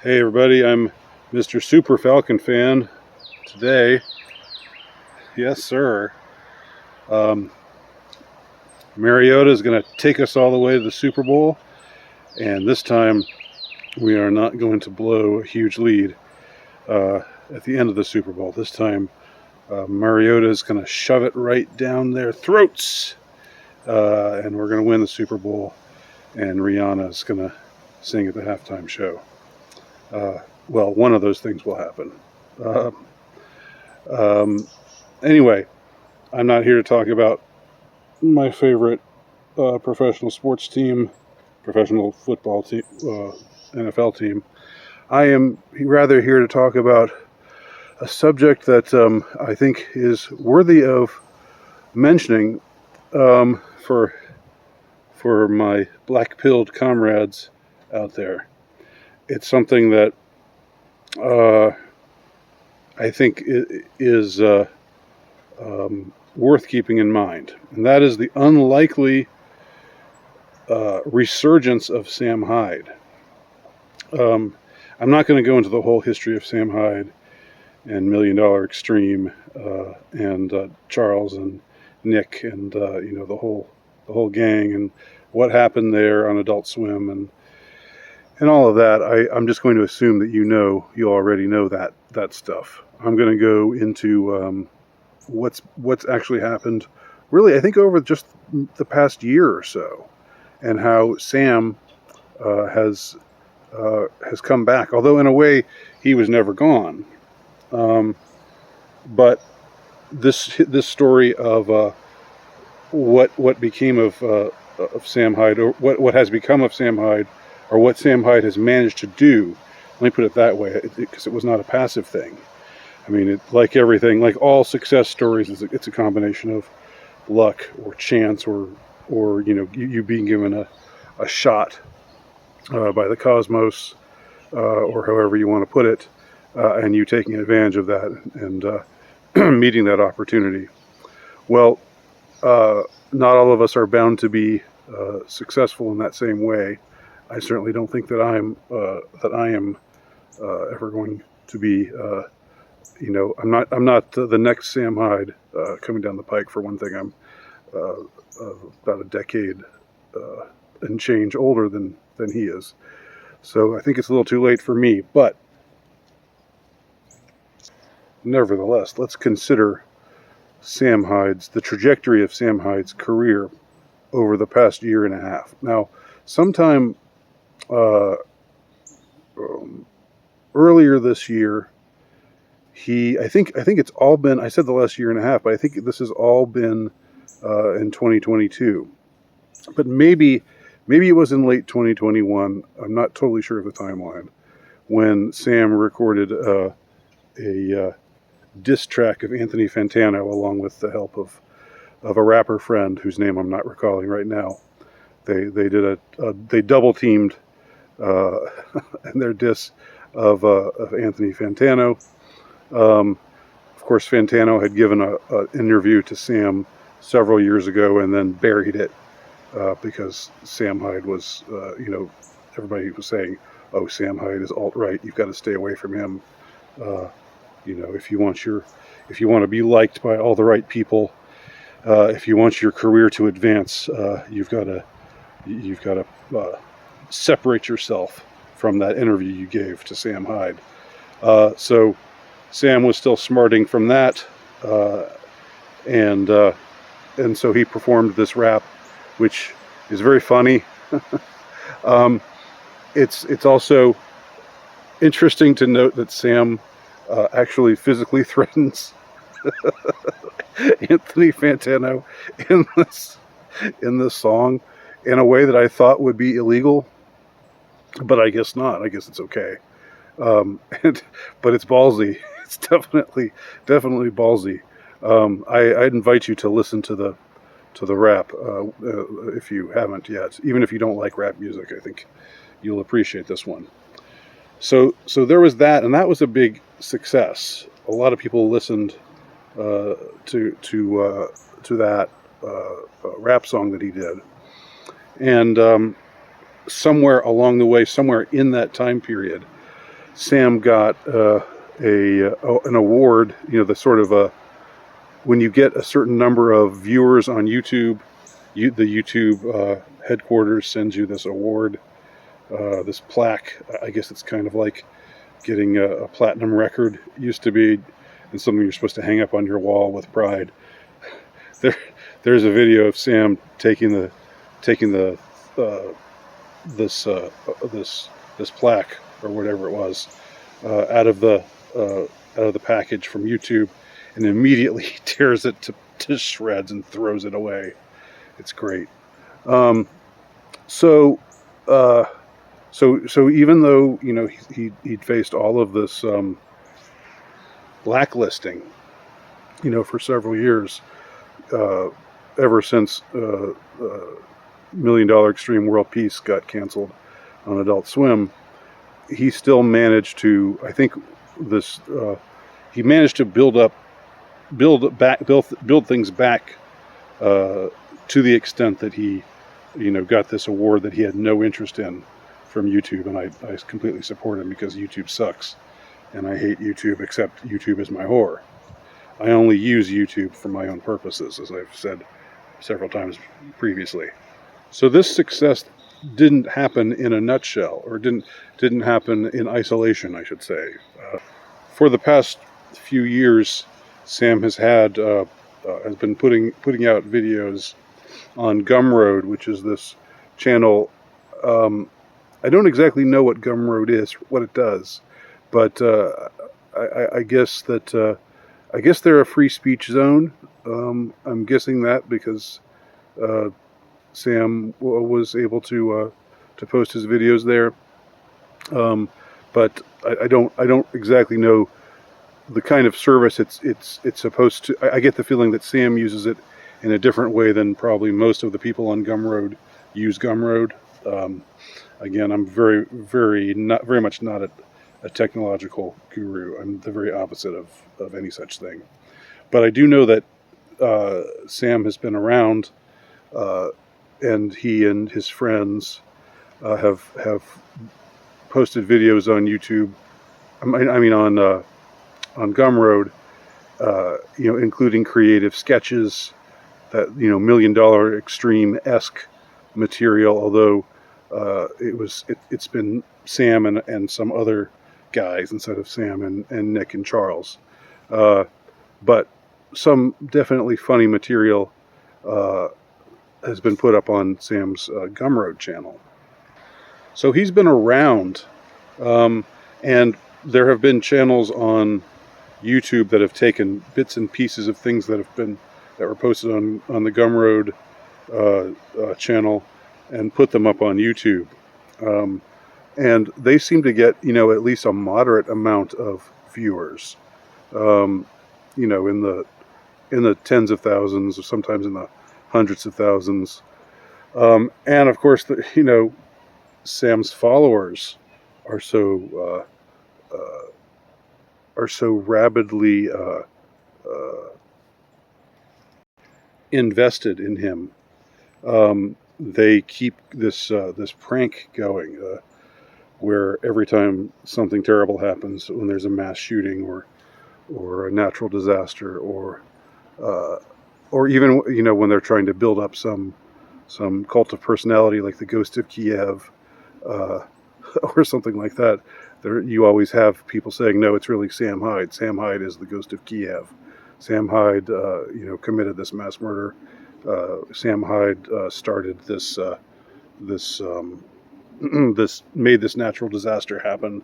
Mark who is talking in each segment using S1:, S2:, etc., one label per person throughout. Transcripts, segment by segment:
S1: Hey everybody, I'm Mr. Super Falcon Fan. Today, yes sir, um, Mariota is going to take us all the way to the Super Bowl, and this time we are not going to blow a huge lead at the end of the Super Bowl. This time Mariota is going to shove it right down their throats, and we're going to win the Super Bowl, and Rihanna is going to sing at the halftime show. Well, one of those things will happen. Anyway, I'm not here to talk about my favorite professional sports team, professional football team, NFL team. I am rather here to talk about a subject that I think is worthy of mentioning for my black-pilled comrades out there. It's something that I think is worth keeping in mind, and that is the unlikely resurgence of Sam Hyde. I'm not going to go into the whole history of Sam Hyde and $1 Million Extreme and Charles and Nick and the whole gang and what happened there on Adult Swim and all of that. I'm just going to assume that you already know that stuff. I'm going to go into what's actually happened, really, I think over just the past year or so, and how Sam has come back. Although in a way he was never gone, but this story of what became of Sam Hyde, or what has become of Sam Hyde, or what Sam Hyde has managed to do. Let me put it that way, because it was not a passive thing. I mean, like everything, like all success stories, it's a combination of luck or chance or you being given a shot by the cosmos, or however you want to put it, and you taking advantage of that and meeting that opportunity. Well, not all of us are bound to be successful in that same way. I certainly don't think that I am ever going to be. I'm not the next Sam Hyde coming down the pike. For one thing, I'm about a decade and change older than he is. So I think it's a little too late for me. But nevertheless, let's consider the trajectory of Sam Hyde's career over the past year and a half. Now, sometime earlier this year, I think it's all been, I said the last year and a half, but I think this has all been in 2022. But maybe it was in late 2021. I'm not totally sure of the timeline, when Sam recorded a diss track of Anthony Fantano, along with the help of a rapper friend whose name I'm not recalling right now. They double teamed in their diss of Anthony Fantano. Of course, Fantano had given an interview to Sam several years ago and then buried it because Sam Hyde was, everybody was saying, "Oh, Sam Hyde is alt-right. You've got to stay away from him. If you want to be liked by all the right people, if you want your career to advance, you've got to separate yourself from that interview you gave to Sam Hyde." So Sam was still smarting from that, and so he performed this rap, which is very funny. It's also interesting to note that Sam actually physically threatens Anthony Fantano in this song in a way that I thought would be illegal, but I guess not. I guess it's okay. But it's ballsy. It's definitely ballsy. I'd invite you to listen to the rap if you haven't yet. Even if you don't like rap music, I think you'll appreciate this one. So there was that, and that was a big success. A lot of people listened to that rap song that he did, and somewhere along the way, somewhere in that time period, Sam got an award. You know, the sort of when you get a certain number of viewers on YouTube, the YouTube headquarters sends you this award, this plaque. I guess it's kind of like getting a platinum record used to be, and something you're supposed to hang up on your wall with pride. There's a video of Sam taking this plaque or whatever it was out of the package from YouTube, and immediately tears it to shreds and throws it away. It's great. So even though, you know, he'd faced all of this blacklisting, you know, for several years, ever since $1 Million Extreme World Peace got canceled on Adult Swim, he still managed to, I think he managed to build things back to the extent that he, you know, got this award that he had no interest in from YouTube, and I completely support him, because YouTube sucks, and I hate YouTube, except YouTube is my whore. I only use YouTube for my own purposes, as I've said several times previously. So this success didn't happen in a nutshell, or didn't happen in isolation, I should say. For the past few years, Sam has been putting out videos on Gumroad, which is this channel. I don't exactly know what Gumroad is, what it does, but I guess they're a free speech zone. I'm guessing that because Sam was able to post his videos there, but I don't exactly know the kind of service it's supposed to. I get the feeling that Sam uses it in a different way than probably most of the people on Gumroad use Gumroad. Again, I'm very much not a technological guru. I'm the very opposite of any such thing. But I do know that Sam has been around, and he and his friends have posted videos on YouTube. I mean on Gumroad, you know, including creative sketches, that, you know, $1 Million Extreme-esque material. Although it's been Sam and some other guys instead of Sam and Nick and Charles, but some definitely funny material has been put up on Sam's Gumroad channel. So he's been around, and there have been channels on YouTube that have taken bits and pieces of things that were posted on the Gumroad channel and put them up on YouTube, and they seem to get, you know, at least a moderate amount of viewers, you know, in the tens of thousands, or sometimes in the hundreds of thousands, and of course, you know, Sam's followers are so rabidly invested in him. They keep this prank going, where every time something terrible happens, when there's a mass shooting or a natural disaster, or even, you know, when they're trying to build up some cult of personality like the Ghost of Kiev, or something like that, you always have people saying, no, it's really Sam Hyde. Sam Hyde is the Ghost of Kiev. Sam Hyde, you know, committed this mass murder. Sam Hyde started this made this natural disaster happen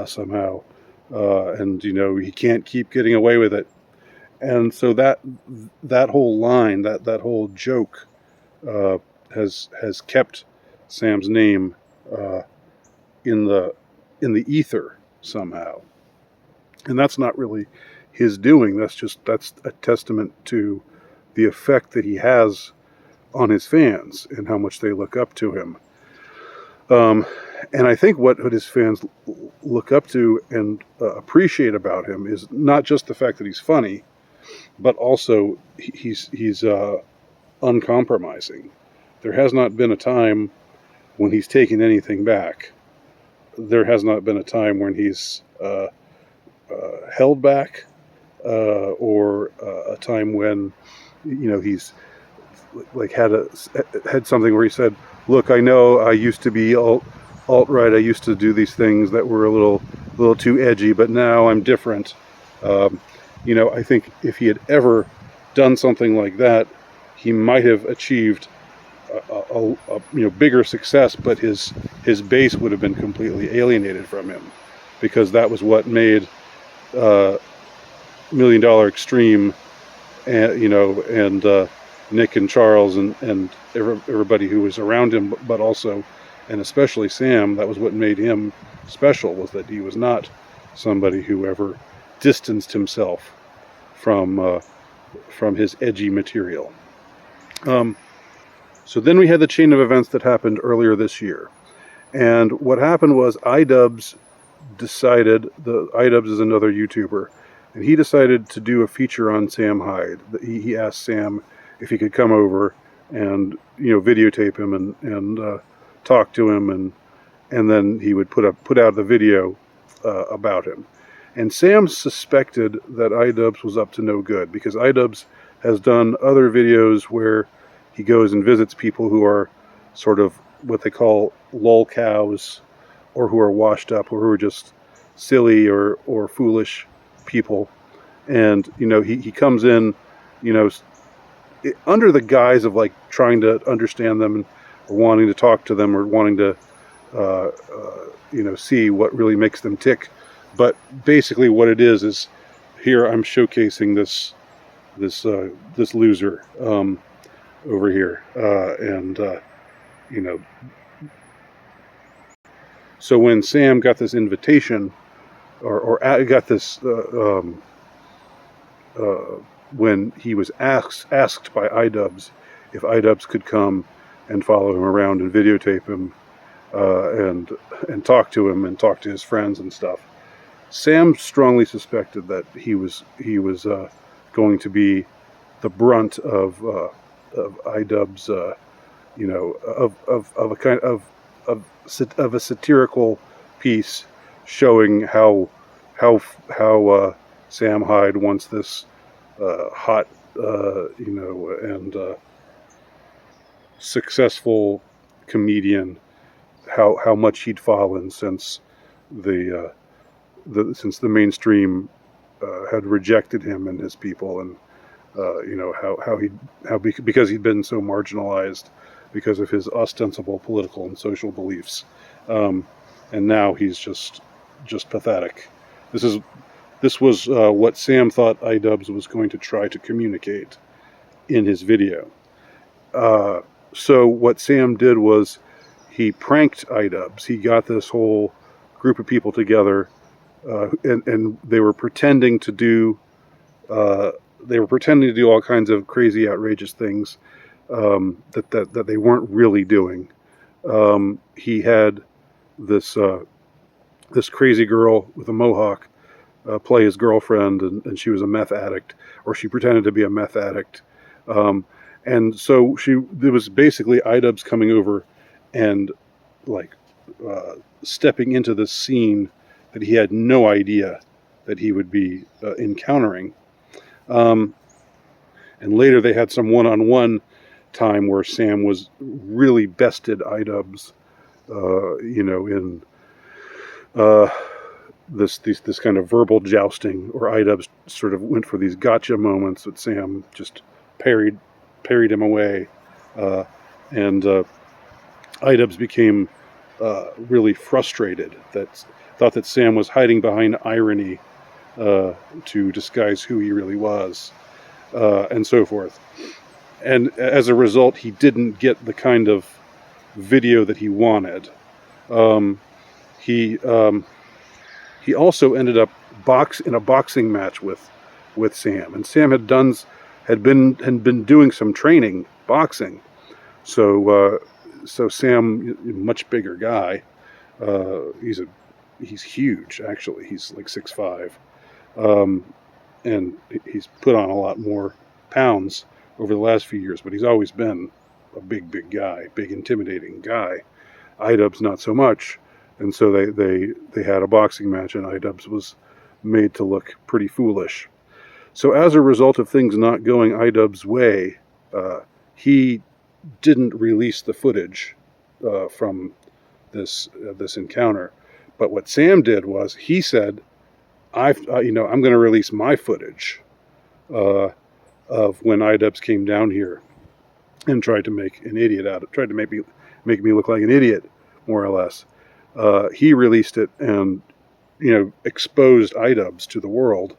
S1: somehow, and, you know, he can't keep getting away with it. And so that whole line, that whole joke, has kept Sam's name in the ether somehow, and that's not really his doing. That's a testament to the effect that he has on his fans and how much they look up to him. And I think what his fans look up to and appreciate about him is not just the fact that he's funny, but also he's uncompromising. There has not been a time when he's taken anything back. there has not been a time when he's held back, or a time when he's like had something where he said, "Look, I know I used to be alt-right. I used to do these things that were a little too edgy, but now I'm different." I think if he had ever done something like that, he might have achieved a bigger success, but his base would have been completely alienated from him, because that was what made Million Dollar Extreme, and Nick and Charles and everybody who was around him, but also and especially Sam. That was what made him special, was that he was not somebody who ever distanced himself from his edgy material. So then we had the chain of events that happened earlier this year. And what happened was iDubbbz is another YouTuber, and he decided to do a feature on Sam Hyde. He asked Sam if he could come over and videotape him and talk to him, and then he would put out the video about him. And Sam suspected that iDubbbz was up to no good, because iDubbbz has done other videos where he goes and visits people who are sort of what they call lol cows, or who are washed up, or who are just silly or foolish people. And he comes in under the guise of like trying to understand them, or wanting to talk to them, or wanting to see what really makes them tick. But basically what it is here I'm showcasing this loser over here, so when Sam got this invitation, or got this when he was asked by iDubbbz if iDubbbz could come and follow him around and videotape him, and talk to him and talk to his friends and stuff, Sam strongly suspected that he was going to be the brunt of iDubbbz, of a kind of a satirical piece, showing how Sam Hyde, once this hot and successful comedian, how much he'd fallen since the mainstream had rejected him and his people, and because he'd been so marginalized because of his ostensible political and social beliefs, and now he's just pathetic. This was what Sam thought iDubbbz was going to try to communicate in his video. So what Sam did was he pranked iDubbbz. He got this whole group of people together, and they were pretending to do all kinds of crazy, outrageous things that they weren't really doing. He had this crazy girl with a mohawk play his girlfriend, and she was a meth addict, or she pretended to be a meth addict. And so it was basically iDubbbz coming over and stepping into this scene that he had no idea that he would be encountering. And later they had some one-on-one time where Sam was really bested iDubbbz, in this kind of verbal jousting, or iDubbbz sort of went for these gotcha moments that Sam just parried him away, and iDubbbz became really frustrated, thought that Sam was hiding behind irony to disguise who he really was, and so forth. And as a result, he didn't get the kind of video that he wanted. He also ended up in a boxing match with Sam, and Sam had been doing some training boxing. So Sam, much bigger guy. He's huge, actually. He's like 6'5", and he's put on a lot more pounds over the last few years, but he's always been a big guy, big intimidating guy. iDubbbz not so much, and so they had a boxing match, and iDubbbz was made to look pretty foolish. So as a result of things not going iDubbbz's way, he didn't release the footage from this encounter. But what Sam did was he said, I'm going to release my footage of when iDubbbz came down here and tried to make an idiot out of, tried to make me look like an idiot, more or less. He released it and, exposed iDubbbz to the world.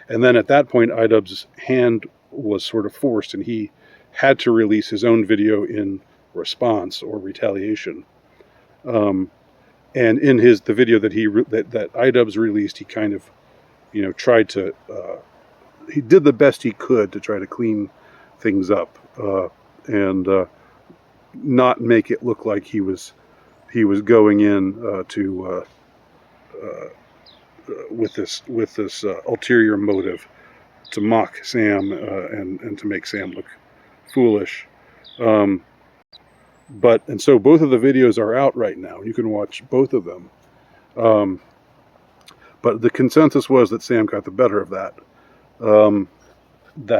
S1: And then at that point, iDubbbz's hand was sort of forced, and he had to release his own video in response or retaliation. And in the video that that iDubbbz released, he kind of, tried to, he did the best he could to try to clean things up and not make it look like he was going in with this ulterior motive to mock Sam and to make Sam look foolish. And so both of the videos are out right now. You can watch both of them. But the consensus was that Sam got the better of that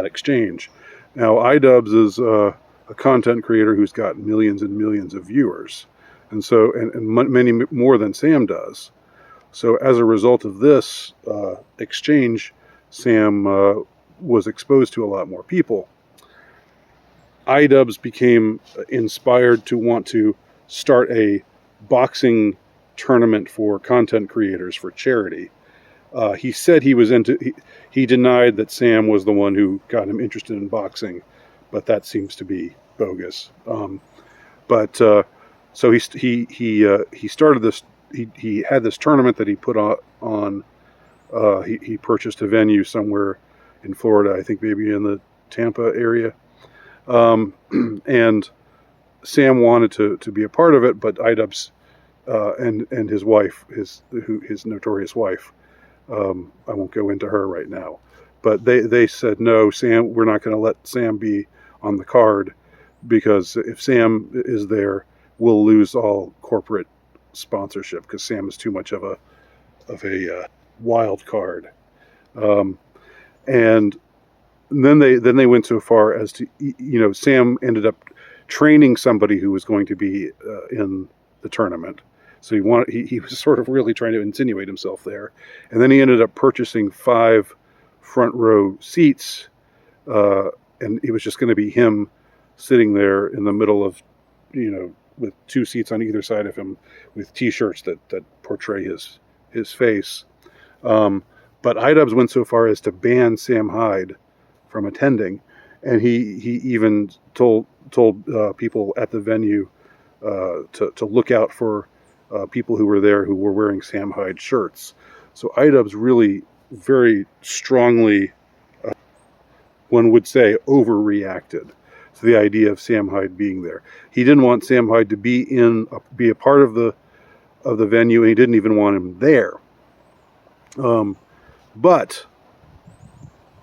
S1: exchange. Now, iDubbbz is a content creator who's got millions and millions of viewers, and so and many more than Sam does. So as a result of this exchange, Sam was exposed to a lot more people. iDubbbz became inspired to want to start a boxing tournament for content creators for charity. He said he was he denied that Sam was the one who got him interested in boxing, but that seems to be bogus. So he started this. He had this tournament that he put on. He purchased a venue somewhere in Florida, I think maybe in the Tampa area. And Sam wanted to be a part of it, but iDubbbz and his wife, his notorious wife, I won't go into her right now, but they said, no, Sam, we're not going to let Sam be on the card, because if Sam is there, we'll lose all corporate sponsorship, because Sam is too much of a wild card. And then they went so far as to, Sam ended up training somebody who was going to be in the tournament. So he was sort of really trying to insinuate himself there. And then he ended up purchasing 5 front row seats, and it was just going to be him sitting there in the middle of, with 2 seats on either side of him, with T-shirts that portray his face. But iDubbbz went so far as to ban Sam Hyde from attending, and he even told people at the venue to look out for people who were there who were wearing Sam Hyde shirts. So iDubbbz really very strongly, one would say, overreacted to the idea of Sam Hyde being there. He didn't want Sam Hyde to be a part of the venue, and he didn't even want him there. But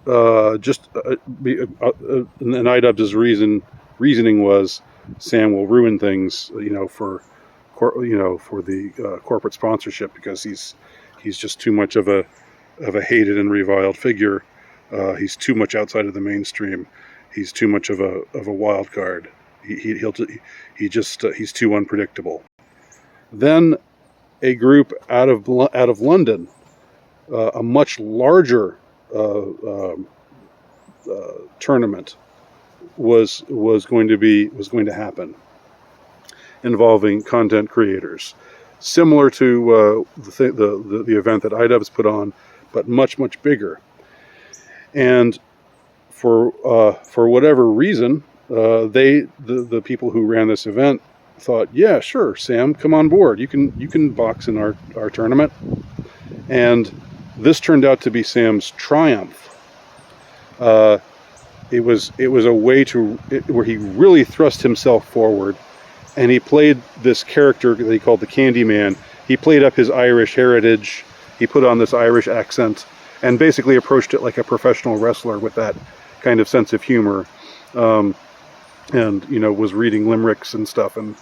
S1: iDubbbz's reasoning was Sam will ruin things, for the corporate sponsorship, because he's just too much of a hated and reviled figure. He's too much outside of the mainstream. He's too much of a wild card. He's too unpredictable. Then a group out of London, a much larger tournament was going to happen, involving content creators, similar to the event that iDubbbz put on, but much bigger. And for whatever reason, the people who ran this event thought, yeah, sure, Sam, come on board. You can box in our tournament. And this turned out to be Sam's triumph. It was a way where he really thrust himself forward, and he played this character that he called the Candyman. He played up his Irish heritage. He put on this Irish accent, and basically approached it like a professional wrestler with that kind of sense of humor, and was reading limericks and stuff in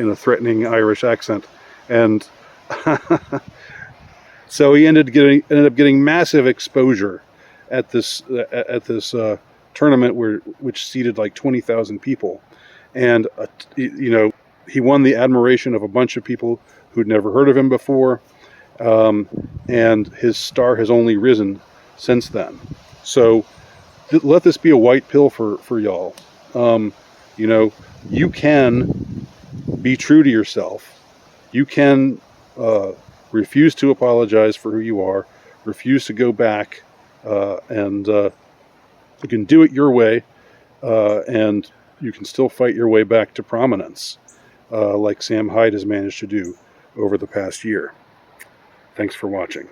S1: a threatening Irish accent. And So he ended up getting massive exposure at this tournament which seated like 20,000 people, and he won the admiration of a bunch of people who'd never heard of him before, and his star has only risen since then. So let this be a white pill for y'all. You can be true to yourself. You can refuse to apologize for who you are, refuse to go back, and you can do it your way, and you can still fight your way back to prominence, like Sam Hyde has managed to do over the past year. Thanks for watching.